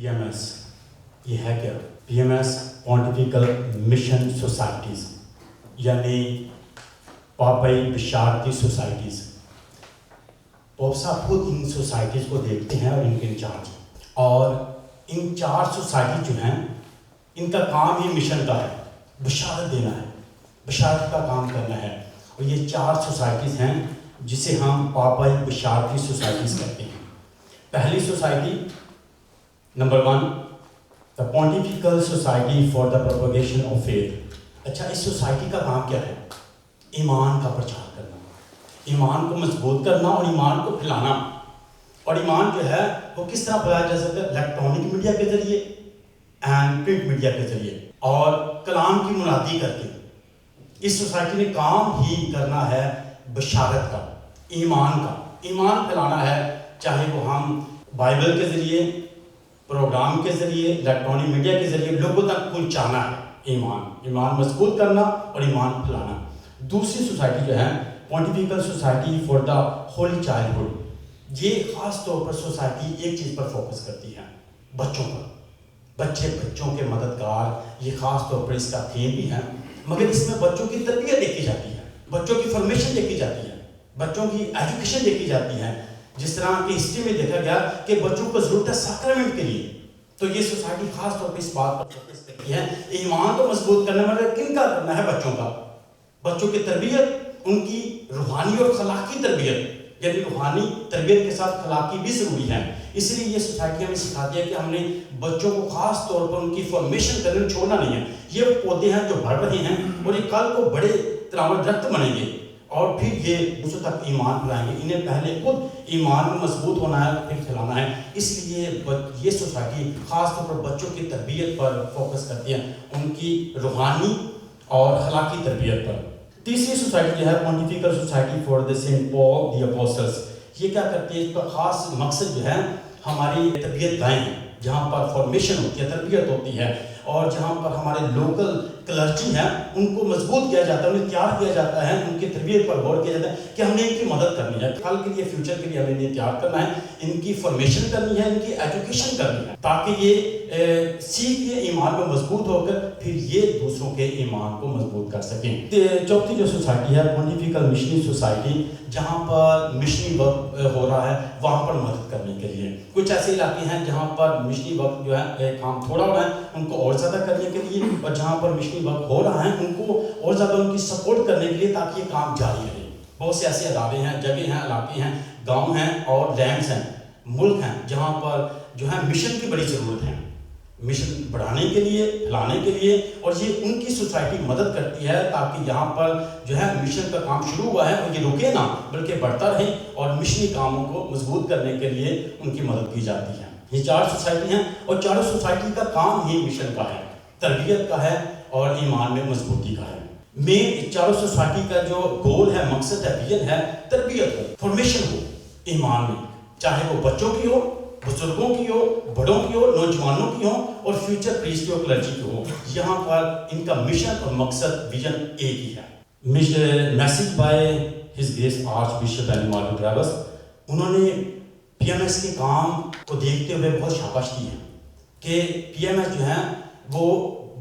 PMS یہ ہے کیا؟ PMS پونٹیفیکل مشن سوسائٹیز یعنی پاپائی بشارتی سوسائٹیز. پوپ صاحب خود ان سوسائٹیز کو دیکھتے ہیں اور ان کے انچارج ہیں, اور ان 4 سوسائٹی جو ہیں ان کا کام ہی مشن کا ہے, بشارت دینا ہے, بشارت کا کام کرنا ہے. اور یہ 4 سوسائٹیز ہیں جسے ہم پاپائی بشارتی سوسائٹیز کہتے ہیں. پہلی society number 1 the pontifical society for the propagation of faith. اچھا, اس سوسائٹی کا کام کیا ہے؟ ایمان کا پرچار کرنا, ایمان کو مضبوط کرنا اور ایمان کو پھیلانا. اور ایمان جو ہے وہ کس طرح پھیلایا جا سکتا ہے؟ الیکٹرانک میڈیا کے ذریعے اینڈ پرنٹ میڈیا کے ذریعے اور کلام کی منادی کر کے. اس سوسائٹی نے کام ہی کرنا ہے بشارت کا, ایمان کا. ایمان پھیلانا ہے, چاہے وہ ہم بائبل کے ذریعے, پروگرام کے ذریعے, الیکٹرانک میڈیا کے ذریعے لوگوں تک پہنچانا ہے. ایمان مضبوط کرنا اور ایمان پھیلانا. دوسری سوسائٹی جو ہے pontifical society for the holy childhood. یہ خاص طور پر سوسائٹی ایک چیز پر فوکس کرتی ہے, بچوں پر. بچوں کے مددگار, یہ خاص طور پر اس کا تھیم بھی ہے. مگر اس میں بچوں کی تربیت دیکھی جاتی ہے, بچوں کی فارمیشن دیکھی جاتی ہے, بچوں کی ایجوکیشن دیکھی جاتی ہے. جس طرح کی ہسٹری میں دیکھا گیا کہ بچوں کو ضرورت ہے سیکرمنٹ کے لیے, تو یہ سوسائٹی خاص طور پر اس بات پر فوکس کرتی ہے ایمان کو مضبوط کرنے میں. کن کا کرنا ہے؟ بچوں کا. بچوں کی تربیت, ان کی روحانی اور اخلاقی تربیت, یعنی روحانی تربیت کے ساتھ اخلاقی بھی ضروری ہے. اس لیے یہ سوسائٹی ہمیں سکھاتی ہے کہ ہم نے بچوں کو خاص طور پر ان کی فارمیشن کرنے چھوڑنا نہیں ہے. یہ پودے ہیں جو بڑھ رہے ہیں اور یہ کل کو بڑے تناور درخت بنیں گے اور پھر یہ دوسروں تک ایمان پھیلائیں گے. انہیں پہلے خود ایمان میں مضبوط ہونا ہے, پھر پھیلانا ہے. اس لیے یہ سوسائٹی خاص طور پر بچوں کی تربیت پر فوکس کرتی ہے, ان کی روحانی اور اخلاقی تربیت پر. تیسری سوسائٹی جو ہے pontifical society for the Saint Paul the Apostles. یہ کیا کرتی ہے؟ اس کا خاص مقصد جو ہے ہماری تربیت گاہیں ہیں, جہاں پر فارمیشن ہوتی ہے, تربیت ہوتی ہے, اور جہاں پر ہمارے لوکل کلرجی ہیں ان کو مضبوط کیا جاتا ہے, انہیں تیار کیا جاتا ہے, ان کی تربیت پر غور کیا جاتا ہے کہ ہم نے ان کی مدد کرنی ہے, کل کے لیے, فیوچر کے لیے ہمیں انہیں تیار کرنا ہے, ان کی فارمیشن کرنی ہے, ان کی ایجوکیشن کرنی ہے, تاکہ یہ سیکھ کے ایمان میں مضبوط ہو کر پھر یہ دوسروں کے ایمان کو مضبوط کر سکیں. چوتھی جو سوسائٹی ہے پونٹیفیکل مشنری سوسائٹی, جہاں پر مشنری ورک ہو رہا ہے وہاں پر مدد کرنے کے لیے. کچھ ایسے علاقے ہیں جہاں پر مشنری ورک جو ہے کام تھوڑا ہو رہا ہے, ان کو اور زیادہ کرنے کے لیے, اور جہاں پر مشنری ورک ہو رہا ہے ان کو اور زیادہ ان کی سپورٹ کرنے کے لیے تاکہ یہ کام جاری رہے. بہت سے ایسے ادارے ہیں, جگہ ہیں, علاقے ہیں, گاؤں ہیں اور لینڈز ہیں, ملک ہیں جہاں پر جو ہے مشن کی بڑی ضرورت ہے, مشن بڑھانے کے لیے, پھیلانے کے لیے. اور یہ ان کی سوسائٹی مدد کرتی ہے تاکہ یہاں پر جو ہے مشن کا کام شروع ہوا ہے اور یہ رکے نہ بلکہ بڑھتا رہے, اور مشنی کاموں کو مضبوط کرنے کے لیے ان کی مدد کی جاتی ہے. یہ 4 سوسائٹی ہیں اور چاروں سوسائٹی کا کام ہی مشن کا ہے, تربیت کا ہے اور ایمان میں مضبوطی کا ہے. مین چاروں سوسائٹی کا جو گول ہے, مقصد ہے, ویژن ہے, تربیت ہو, فارمیشن ہو ایمان میں, چاہے وہ بچوں کی ہو, بزرگوں کی ہو, بڑوں کی ہو, نوجوانوں کی ہو اور فیوچر پریسٹ اور کلرجی کی ہو. یہاں پر ان کا مشن اور مقصد, ویژن ایک ہی ہے. Message by his grace archbishop اینیمالو ٹریوس, انہوں نے PMS کے کام کو دیکھتے ہوئے بہت شاباش دی ہے کہ PMS جو ہے وہ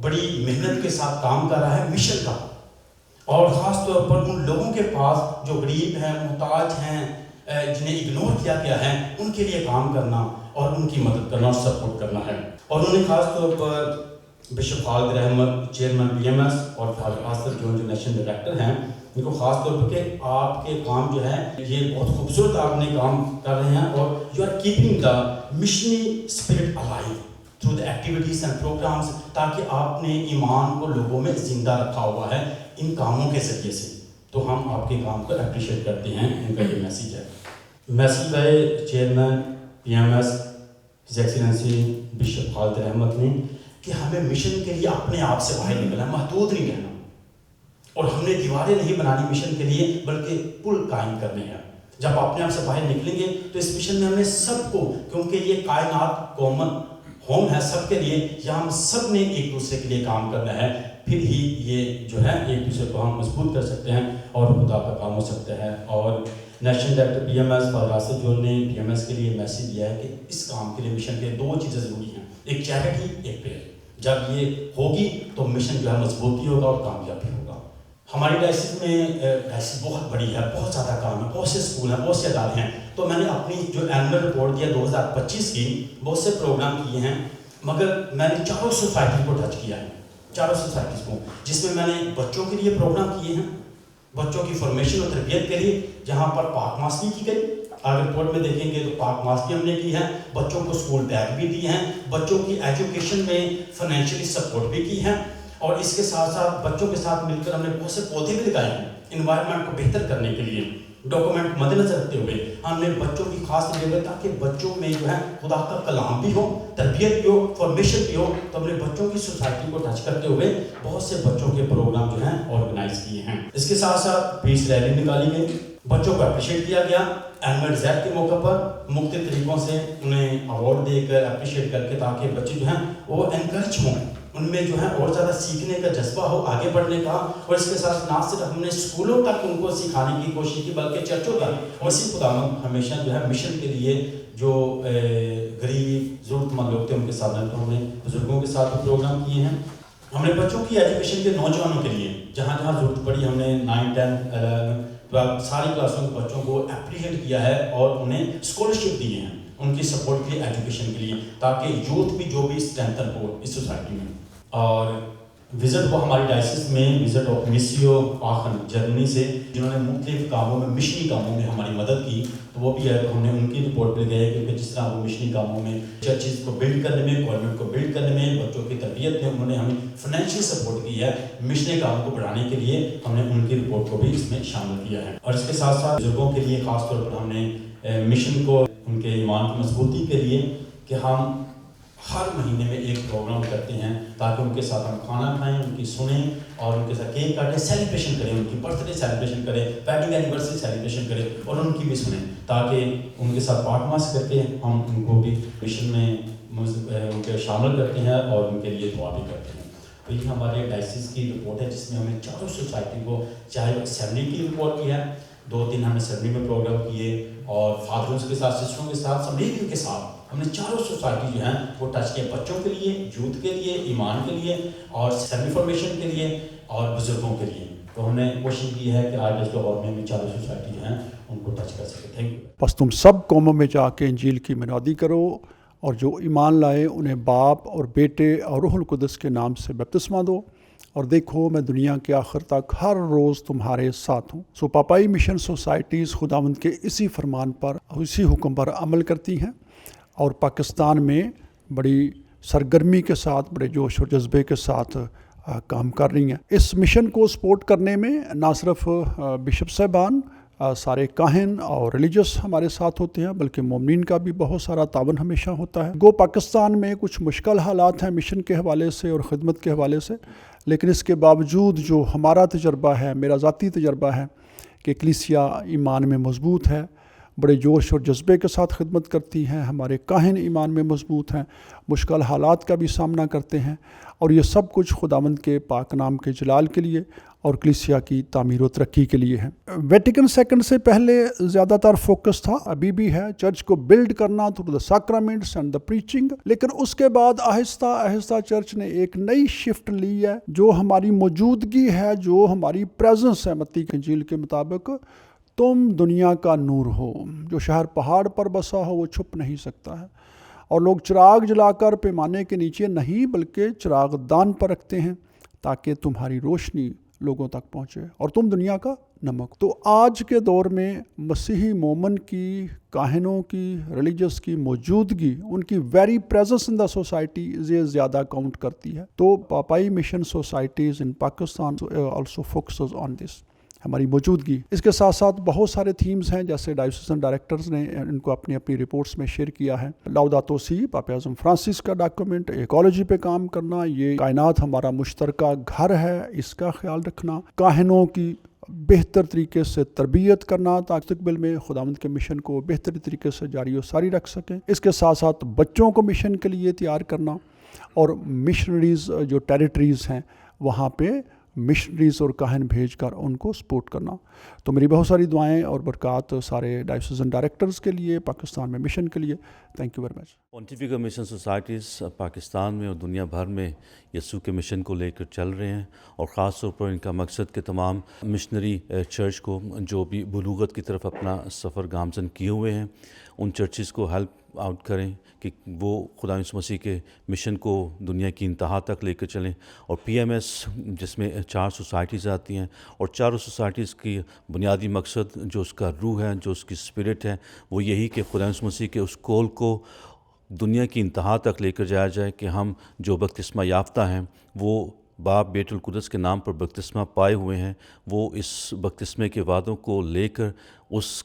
بڑی محنت کے ساتھ کام کر رہا ہے مشن کا, اور خاص طور پر ان لوگوں کے پاس جو غریب ہیں, محتاج ہیں, جنہیں اگنور کیا گیا ہے, ان کے لیے کام کرنا اور ان کی مدد کرنا اور سپورٹ کرنا ہے. اور انہوں نے خاص طور پر bishop Khalid Ahmad chairman PMS اور فاسٹر جون جو نیشنل ڈائریکٹر ہیں, ان کو خاص طور پر کہ آپ کے کام جو ہے یہ بہت خوبصورت آپ نے کام کر رہے ہیں, اور you are keeping the missionary spirit alive through the activities and programmes, تاکہ آپ نے ایمان کو لوگوں میں زندہ رکھا ہوا ہے ان کاموں کے ذریعے سے. تو ہم آپ کے کام کو اپریشیٹ کرتے ہیں. ان کا یہ میسیج ہے. Message by chairman PMS his excellency bishop Khalid Ahmed نے کہ ہمیں مشن کے لیے اپنے آپ سے باہر نکلنا ہے, محدود نہیں رہنا, اور ہم نے دیواریں نہیں بنانی مشن کے لیے بلکہ پل قائم کرنے ہیں. جب اپنے آپ سے باہر نکلیں گے تو اس مشن میں ہم نے سب کو, کیونکہ یہ کائنات کامن ہوم ہے سب کے لیے, یہاں ہم سب نے ایک دوسرے کے لیے کام کرنا ہے, پھر ہی یہ جو ہے ایک دوسرے کو ہم مضبوط کر سکتے ہیں اور خدا کا کام ہو سکتا ہے. اور national director P M S Firasat جو نے پی ایم ایس کے لیے میسیج دیا ہے کہ اس کام کے لیے مشن کے 2 چیزیں ضروری ہیں، ایک چیریٹی، ایک پیئر. جب یہ ہوگی تو مشن جو ہے مضبوطی ہوگا اور کامیابی ہوگا. ہماری ڈائسس میں ڈائسس بہت بڑی ہے، بہت زیادہ کام ہے، بہت سے اسکول ہیں، بہت سے ادارے ہیں. تو میں نے اپنی جو اینول رپورٹ دیا 2025 کی، بہت سے پروگرام کیے ہیں، مگر میں نے 400 سوسائٹی کو ٹچ کیا ہے، 400 سوسائٹیز کو، جس میں نے بچوں کے لیے پروگرام کیے ہیں، بچوں کی فارمیشن اور تربیت کے لیے، جہاں پر پاک ماسکی کی گئی. اگر رپورٹ میں دیکھیں گے تو پاک ماسکی ہم نے کی ہے، بچوں کو اسکول بیگ بھی دی ہیں، بچوں کی ایجوکیشن میں فائنینشلی سپورٹ بھی کی ہے، اور اس کے ساتھ ساتھ بچوں کے ساتھ مل کر ہم نے بہت سے پودے بھی لگائے ہیں انوائرمنٹ کو بہتر کرنے کے لیے. ڈاکومنٹ مد نظر رکھتے ہوئے ہم نے بچوں کی خاص تربیت، تاکہ بچوں میں جو ہے خدا کا کلام بھی ہو، تربیت بھی ہو، فارمیشن بھی ہو. تو ہم نے بچوں کی سوسائٹی کو ٹچ کرتے ہوئے بہت سے بچوں کے پروگرام جو ہیں آرگنائز کیے ہیں. اس کے ساتھ ساتھ پیس ریلی نکالی گئی، بچوں کو اپریشیٹ کیا گیا اینول زیڈ کے موقع پر، مختلف طریقوں سے انہیں ایوارڈ دے کر اپریشیٹ کر کے، تاکہ بچے جو ہیں وہ انکریج ہوں، ان میں جو ہے اور زیادہ سیکھنے کا جذبہ ہو، آگے بڑھنے کا. اور اس کے ساتھ نہ صرف ہم نے اسکولوں تک ان کو سکھانے کی کوشش کی، بلکہ چرچوں تک. اور اسی خداوند ہمیشہ جو ہے مشن کے لیے جو غریب ضرورت مند لوگ تھے ان کے ساتھ، ہم نے بزرگوں کے ساتھ پروگرام کیے ہیں. ہم نے بچوں کی ایجوکیشن کے نوجوانوں کے لیے جہاں جہاں ضرورت پڑی، ہم نے 9, 10, 11, 12 ساری کلاسوں کے بچوں کو اپریشیٹ کیا ہے اور انہیں اسکالرشپ دیے ہیں ان کی سپورٹ کے لیے، ایجوکیشن کے لیے، تاکہ یوتھ بھی جو بھی اسٹرینتھن ہو اس سوسائٹی میں. اور وزٹ وہ ہماری ڈائسس میں وزٹ آف مسیو آخن جرمنی سے، جنہوں نے مختلف کاموں میں، مشنی کاموں میں ہماری مدد کی. تو وہ بھی ہے، تو ہم نے ان کی رپورٹ پہ گئے، کیونکہ جس طرح وہ مشنی کاموں میں چرچز کو بلڈ کرنے میں، گورنمنٹ کو بلڈ کرنے میں، بچوں کی تربیت میں انہوں نے ہمیں فائنینشیل سپورٹ کی ہے. مشنی کاموں کو بڑھانے کے لیے ہم نے ان کی رپورٹ کو بھی اس میں شامل کیا ہے. اور اس کے ساتھ ساتھ بزرگوں کے لیے خاص طور پر ہم نے مشن کو ان کے ایمان کی مضبوطی کے لیے کہ ہم ہر مہینے میں ایک پروگرام کرتے ہیں، تاکہ ان کے ساتھ ہم کھانا کھائیں، ان کی سنیں اور ان کے ساتھ کیک کاٹیں، سیلیبریشن کریں، ان کی برتھ ڈے سیلیبریشن کریں، ویڈنگ اینیورسری سیلیبریشن کریں، اور ان کی بھی سنیں، تاکہ ان کے ساتھ پارٹنرس کر کے ہم ان کو بھی مشن میں ان کے شامل کرتے ہیں اور ان کے لیے دعا بھی کرتے ہیں. تو یہ ہمارے ڈائسس کی رپورٹ ہے، جس میں ہمیں 400 سوسائٹی کو، چاہے اسمبلی کی رپورٹ کی ہے، 2-3 ہم نے اسمبلی میں پروگرام کیے، اور فادروں کے ساتھ، سسٹروں کے ساتھ، اسمبلی کے ساتھ ہم نے 400 سوسائٹی جو ہیں وہ ٹچ کیا، بچوں کے لیے، یوتھ کے لیے، ایمان کے لیے، اور سیلف انفارمیشن کے لیے، اور بزرگوں کے لیے. تو ہم نے کوشش کی ہے کہ آج اس لاہور میں 400 سوسائٹی جو ہیں ان کو ٹچ کر سکے. Thank you. بس تم سب قوموں میں جا کے انجیل کی منادی کرو، اور جو ایمان لائے انہیں باپ اور بیٹے اور روح القدس کے نام سے بپتسمہ دو، اور دیکھو میں دنیا کے آخر تک ہر روز تمہارے ساتھ ہوں. سو پاپائی مشن سوسائٹیز خداوند کے اسی فرمان پر، اسی حکم پر عمل کرتی ہیں، اور پاکستان میں بڑی سرگرمی کے ساتھ، بڑے جوش و جذبے کے ساتھ کام کر رہی ہیں. اس مشن کو سپورٹ کرنے میں نہ صرف بشپ صاحبان، سارے کاہن اور ریلیجس ہمارے ساتھ ہوتے ہیں، بلکہ مومنین کا بھی بہت سارا تعاون ہمیشہ ہوتا ہے. گو پاکستان میں کچھ مشکل حالات ہیں مشن کے حوالے سے اور خدمت کے حوالے سے، لیکن اس کے باوجود جو ہمارا تجربہ ہے، میرا ذاتی تجربہ ہے کہ کلیسیا ایمان میں مضبوط ہے، بڑے جوش اور جذبے کے ساتھ خدمت کرتی ہیں، ہمارے کاہن ایمان میں مضبوط ہیں، مشکل حالات کا بھی سامنا کرتے ہیں، اور یہ سب کچھ خداوند کے پاک نام کے جلال کے لیے اور کلیسیا کی تعمیر و ترقی کے لیے ہے. ویٹیکن سیکنڈ سے پہلے زیادہ تر فوکس تھا، ابھی بھی ہے، چرچ کو بلڈ کرنا through the sacraments and the preaching. لیکن اس کے بعد آہستہ آہستہ چرچ نے ایک نئی شفٹ لی ہے، جو ہماری موجودگی ہے، جو ہماری پریزنس ہے. متی کی انجیل کے مطابق تم دنیا کا نور ہو، جو شہر پہاڑ پر بسا ہو وہ چھپ نہیں سکتا ہے. اور لوگ چراغ جلا کر پیمانے کے نیچے نہیں، بلکہ چراغ دان پر رکھتے ہیں، تاکہ تمہاری روشنی لوگوں تک پہنچے، اور تم دنیا کا نمک. تو آج کے دور میں مسیحی مومن کی، کاہنوں کی، ریلیجس کی موجودگی، ان کی very presence in the society یہ زیادہ کاؤنٹ کرتی ہے. تو پاپائی mission societies in Pakistan also focuses on this, ہماری موجودگی. اس کے ساتھ ساتھ بہت سارے تھیمز ہیں، جیسے ڈائیوسیسن ڈائریکٹرز نے ان کو اپنی رپورٹس میں شیئر کیا ہے. لاؤداتو سی، پاپا اعظم فرانسس کا ڈاکومنٹ، ایکالوجی پہ کام کرنا، یہ کائنات ہمارا مشترکہ گھر ہے، اس کا خیال رکھنا، کاہنوں کی بہتر طریقے سے تربیت کرنا تاکہ مستقبل میں خداوند کے مشن کو بہتر طریقے سے جاری و ساری رکھ سکیں. اس کے ساتھ ساتھ بچوں کو مشن کے لیے تیار کرنا، اور مشنریز جو ٹیریٹریز ہیں وہاں پہ مشنریز اور کاہن بھیج کر ان کو سپورٹ کرنا. تو میری بہت ساری دعائیں اور برکات سارے ڈائیوسیزن ڈائریکٹرز کے لیے، پاکستان میں مشن کے لیے. Thank you very much. Pontifical mission societies Pakistan میں اور دنیا بھر میں یسوع کے مشن کو لے کر چل رہے ہیں، اور خاص طور پر ان کا مقصد کہ تمام مشنری چرچ کو جو بھی بلوغت کی طرف اپنا سفر گامزن کیے ہوئے ہیں، ان چرچز کو ہیلپ آؤٹ کریں کہ وہ خدا یسوع مسیح کے مشن کو دنیا کی انتہا تک لے کر چلیں. اور پی ایم ایس جس میں 4 سوسائٹیز آتی ہیں، اور چاروں سوسائٹیز کی بنیادی مقصد جو اس کا روح ہے، جو اس کی اسپرٹ ہے، وہ یہی کہ خدا یسوع مسیح کے اس کال کو دنیا کی انتہا تک لے کر جایا جائے کہ ہم جو بپتسمہ یافتہ ہیں، وہ باپ بیٹ القدس کے نام پر بپتسمہ پائے ہوئے ہیں، وہ اس بپتسمے کے وعدوں کو لے کر اس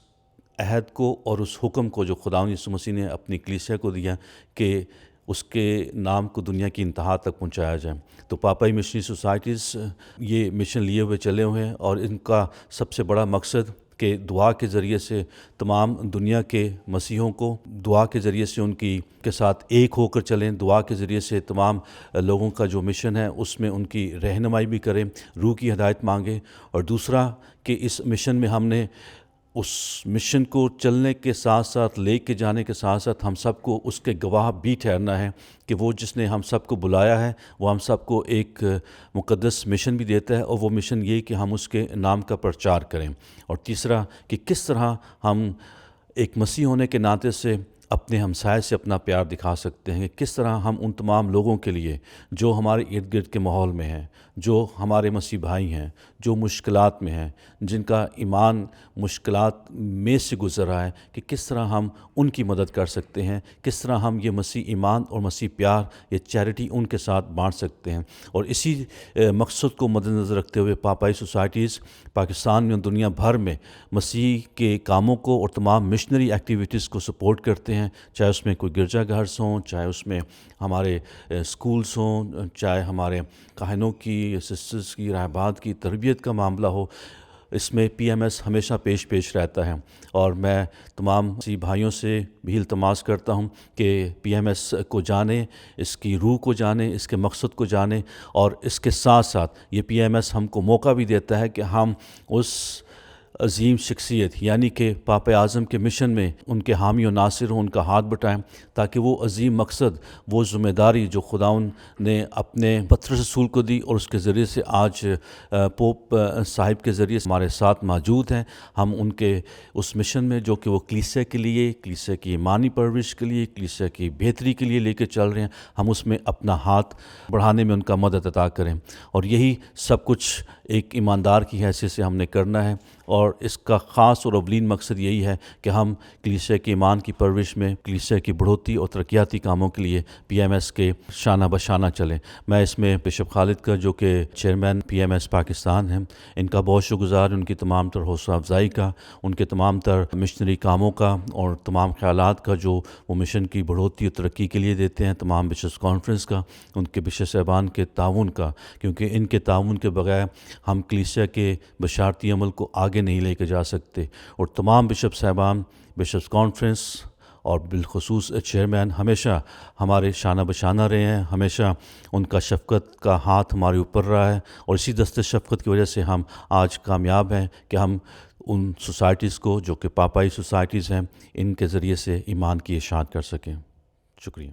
عہد کو اور اس حکم کو جو خداوند یسوع مسیح نے اپنی کلیسیا کو دیا کہ اس کے نام کو دنیا کی انتہا تک پہنچایا جائے. تو پاپائی مشنری سوسائٹیز یہ مشن لیے ہوئے چلے ہوئے ہیں، اور ان کا سب سے بڑا مقصد کہ دعا کے ذریعے سے تمام دنیا کے مسیحوں کو، دعا کے ذریعے سے ان کی کے ساتھ ایک ہو کر چلیں، دعا کے ذریعے سے تمام لوگوں کا جو مشن ہے اس میں ان کی رہنمائی بھی کریں، روح کی ہدایت مانگیں. اور دوسرا کہ اس مشن میں ہم نے اس مشن کو چلنے کے ساتھ ساتھ، لے کے جانے کے ساتھ ساتھ، ہم سب کو اس کے گواہ بھی ٹھہرنا ہے کہ وہ جس نے ہم سب کو بلایا ہے وہ ہم سب کو ایک مقدس مشن بھی دیتا ہے، اور وہ مشن یہ کہ ہم اس کے نام کا پرچار کریں. اور تیسرا کہ کس طرح ہم ایک مسیح ہونے کے ناطے سے اپنے ہمسائے سے اپنا پیار دکھا سکتے ہیں، کس طرح ہم ان تمام لوگوں کے لیے جو ہمارے ارد گرد کے ماحول میں ہیں، جو ہمارے مسیح بھائی ہیں، جو مشکلات میں ہیں، جن کا ایمان مشکلات میں سے گزر رہا ہے، کہ کس طرح ہم ان کی مدد کر سکتے ہیں، کس طرح ہم یہ مسیح ایمان اور مسیح پیار، یہ چیریٹی ان کے ساتھ بانٹ سکتے ہیں. اور اسی مقصد کو مد نظر رکھتے ہوئے پاپائی سوسائٹیز پاکستان میں اور دنیا بھر میں مسیح کے کاموں کو اور تمام مشنری ایکٹیویٹیز کو سپورٹ کرتے ہیں، چاہے اس میں کوئی گرجا گھرس ہوں، چاہے اس میں ہمارے اسکولس ہوں، چاہے ہمارے کاہنوں کی، سسٹرز کی، راہبات کی تربیت کا معاملہ ہو. اس میں پی ایم ایس ہمیشہ پیش رہتا ہے. اور میں تمام مسیح بھائیوں سے بھی التماس کرتا ہوں کہ پی ایم ایس کو جانیں، اس کی روح کو جانیں، اس کے مقصد کو جانیں، اور اس کے ساتھ ساتھ یہ پی ایم ایس ہم کو موقع بھی دیتا ہے کہ ہم اس عظیم شخصیت یعنی کہ پاپ اعظم کے مشن میں ان کے حامی و ناصر ہوں، ان کا ہاتھ بٹائیں، تاکہ وہ عظیم مقصد، وہ ذمہ داری جو خداوند نے اپنے پطرس رسول کو دی اور اس کے ذریعے سے آج پوپ صاحب کے ذریعے سے ہمارے ساتھ موجود ہیں، ہم ان کے اس مشن میں جو کہ وہ کلیسیا کے لیے، کلیسیا کی ایمانی پرورش کے لیے، کلیسیا کی بہتری کے لیے لے کے چل رہے ہیں، ہم اس میں اپنا ہاتھ بڑھانے میں ان کا مدد عطا کریں. اور یہی سب کچھ ایک ایماندار کی حیثیت سے ہم نے کرنا ہے، اور اس کا خاص اور اولین مقصد یہی ہے کہ ہم کلیسیا کے ایمان کی پرورش میں، کلیسیا کی بڑھوتی اور ترقیاتی کاموں کے لیے پی ایم ایس کے شانہ بشانہ چلیں. میں اس میں بشپ خالد کا جو کہ chairman P M S Pakistan ہیں، ان کا بہت شکر گزار، ان کی تمام تر حوصلہ افزائی کا، ان کے تمام تر مشنری کاموں کا اور تمام خیالات کا جو وہ مشن کی بڑھوتی اور ترقی کے لیے دیتے ہیں، تمام بشپس کانفرنس کا، ان کے بشپ صاحبان کے تعاون کا، کیونکہ ان کے تعاون کے بغیر ہم کلیسیا کے بشارتی عمل کو آگے نہیں لے کے جا سکتے. اور تمام بشپ صاحبان، بشپس کانفرنس اور بالخصوص چیئرمین ہمیشہ ہمارے شانہ بشانہ رہے ہیں، ہمیشہ ان کا شفقت کا ہاتھ ہمارے اوپر رہا ہے، اور اسی دست شفقت کی وجہ سے ہم آج کامیاب ہیں کہ ہم ان سوسائٹیز کو جو کہ پاپائی سوسائٹیز ہیں، ان کے ذریعے سے ایمان کی اشاعت کر سکیں. شکریہ.